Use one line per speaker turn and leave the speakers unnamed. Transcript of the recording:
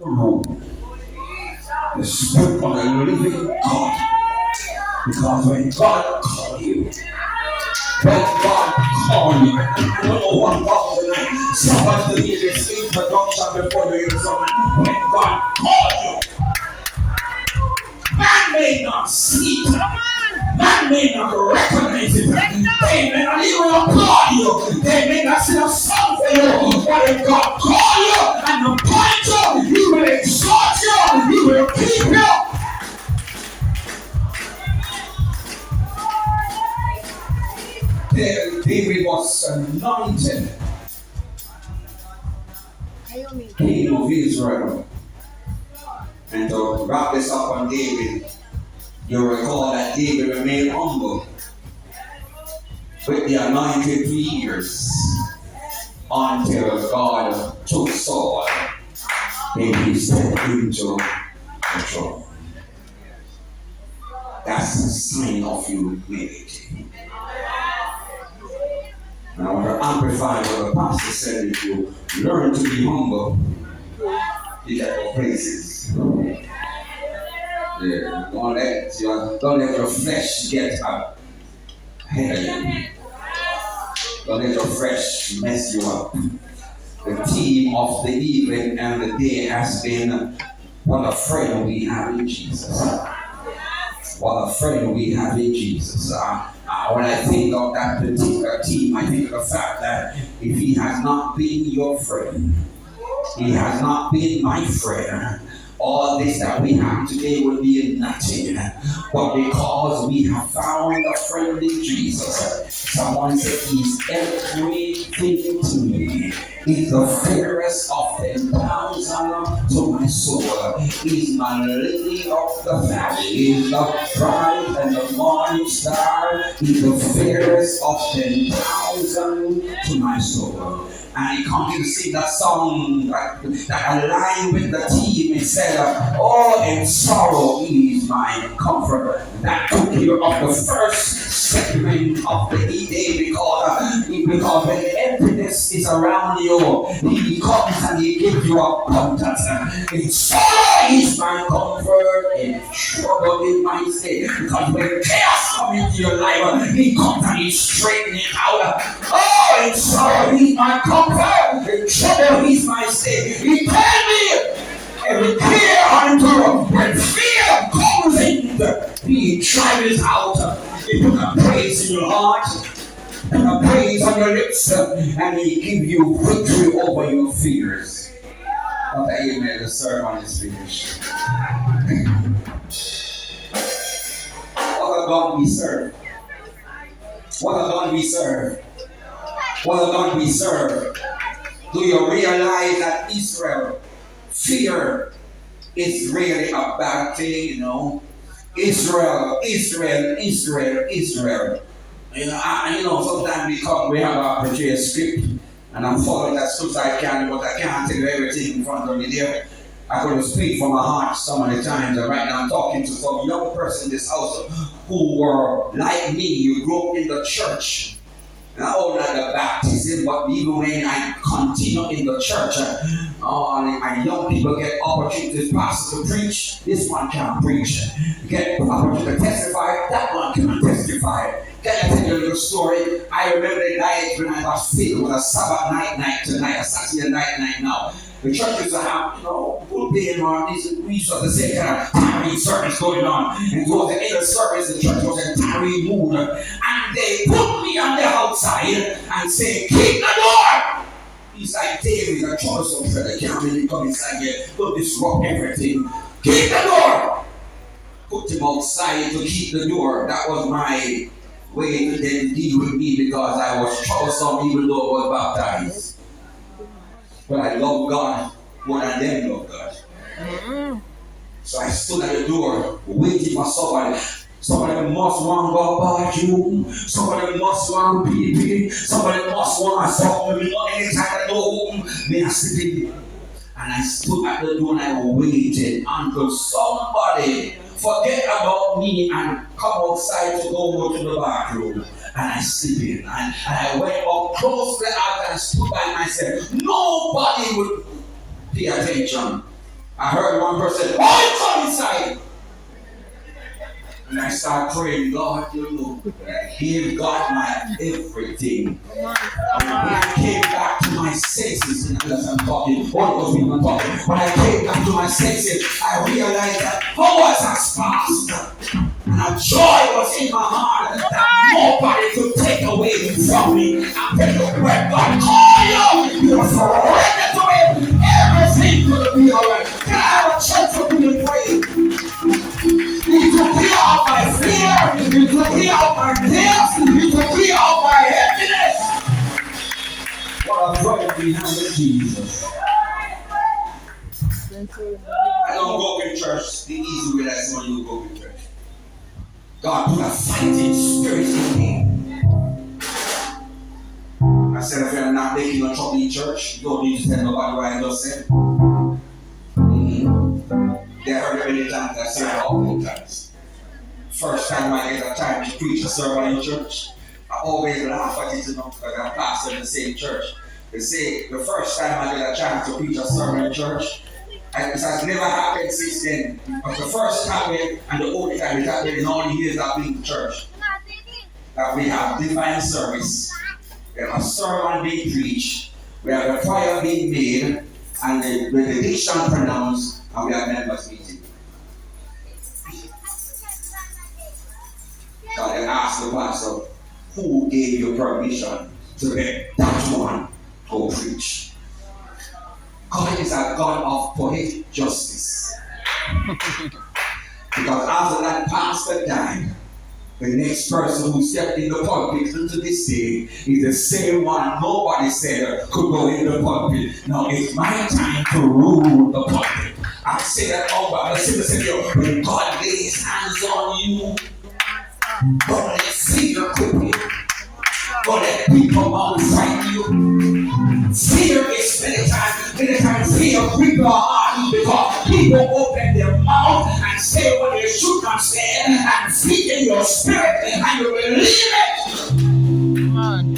room. The Spirit of the living God. Because when God called you, I don't know what God tonight. Somebody to hear this introduction before you hear something. When God called you, man may not see it. Man may not recognize it. They may not even applaud you. They may not sing a song for you. But if God call you and appoint you, He will exalt you. He will keep you. David was anointed king of Israel. And to wrap this up on David, you recall that David remained humble with the anointed 3 years until God took Saul and he stepped into the throne. That's a sign of humility. And I want to amplify what the pastor said. If you learn to be humble, you get go places. Yeah. Don't let your flesh get up ahead of you. Don't let your flesh mess you up. The theme of the evening and the day has been what a friend we have in Jesus. What a friend we have in Jesus. When I think of that particular team, I think of the fact that if He has not been your friend, He has not been my friend, all this that we have today would be nothing. But because we have found a friend in Jesus, someone said He's everything to me. He's the fairest of 10,000 to my soul. He's my lily of the valley. He's the bright and the morning star. He's the fairest of 10,000 to my soul. And he continued to sing that song that aligned with the theme. It said, oh, in sorrow He is my comfort. That took care of the first segment of the day because when emptiness is around you, He comes and He gives you a comfort. In sorrow is my comfort, in trouble is my stay. Because when chaos comes into your life, He comes and He straightens it out. Oh, in sorrow He's my comfort, in trouble He's my stay. He tell me every care unto when fear comes in, He drives it out. He put a praise in your heart, and a praise on your lips, and He give you victory over your fears. Okay, amen. The sermon is finished. What a God we serve. What a God we serve. What a God we serve. Do you realize that Israel, fear is really a bad thing, you know? Israel. Sometimes because we have a portray script, and I'm following that script I can, but I can't tell you everything in front of me there. I could speak from my heart so many times, and right now I'm talking to some young person in this house who were like me. You grew up in the church. Not only the baptism, but even when I continue in the church, and young people get opportunities, pastor to preach, this one can't preach. Get opportunity to testify, that one can't testify. Can I tell you a little story? I remember the night when I was filled with a Sabbath night tonight, a Saturday night now. The church used to have, good being on this. We used to have the same kind of tarry service going on. And towards the end of the service, the church was in tarry mood. And they put me on the outside and say, keep the door! He's like, David, the troublesome fellow can't really come inside here. Don't disrupt everything. Keep the door! Put him outside to keep the door. That was my way to then deal with me because I was troublesome even though I was baptized. But I love God more than them love God. Mm-hmm. So I stood at the door waiting for somebody. Somebody must want to go about you. Somebody must want to be. Somebody must want to talk to me. Anytime I go home, they are sitting. And I stood at the door and I waited until somebody forget about me and come outside to go to the bathroom. And I sleep in. And I went up close to the altar and stood by myself. Nobody would pay attention. I heard one person, oh, come inside. And I start praying, God, you know, I gave God my everything. And when I came back to my senses, as I'm talking, all those people talking, when I came back to my senses, I realized that powers has passed. And a joy was in my heart that nobody could take away from me. I tell you, when God called you, you surrender to Him. Everything will be alright. Can I have a chance to be in prayer? He took care of my fear. He took care of my tears. He took care of my happiness. What a friend we have in Jesus. I don't go to church the easy way that some of you go to church. God put a fighting spirit in me. I said, if you're not making no trouble in church, you don't need to tell nobody what I just said. They heard it many times. I said it all many times. First time I get a time to preach a sermon in church, I always laugh at it, because I'm pastor in the same church. They say the first time I get a chance to preach a sermon in church, and this has never happened since then. But the first time and the only time it happened in all the years I've been to church, that we have divine service. We have a sermon being preached, we have a prayer being made, and the benediction pronounced, and we have members meeting. So they asked the pastor, who gave you permission to let that one go preach? God is a God of poetic justice. Because after that pastor died, the next person who stepped in the pulpit into this day is the same one nobody said could go in the pulpit. Now it's my time to rule the pulpit. I say that over. I say, when God lays hands on you, don't let fear grip you. Don't let people outside you. Fear is many times fear grip your heart because people open their mouth and say what they should not say and speak in your spirit and you believe it. Come on.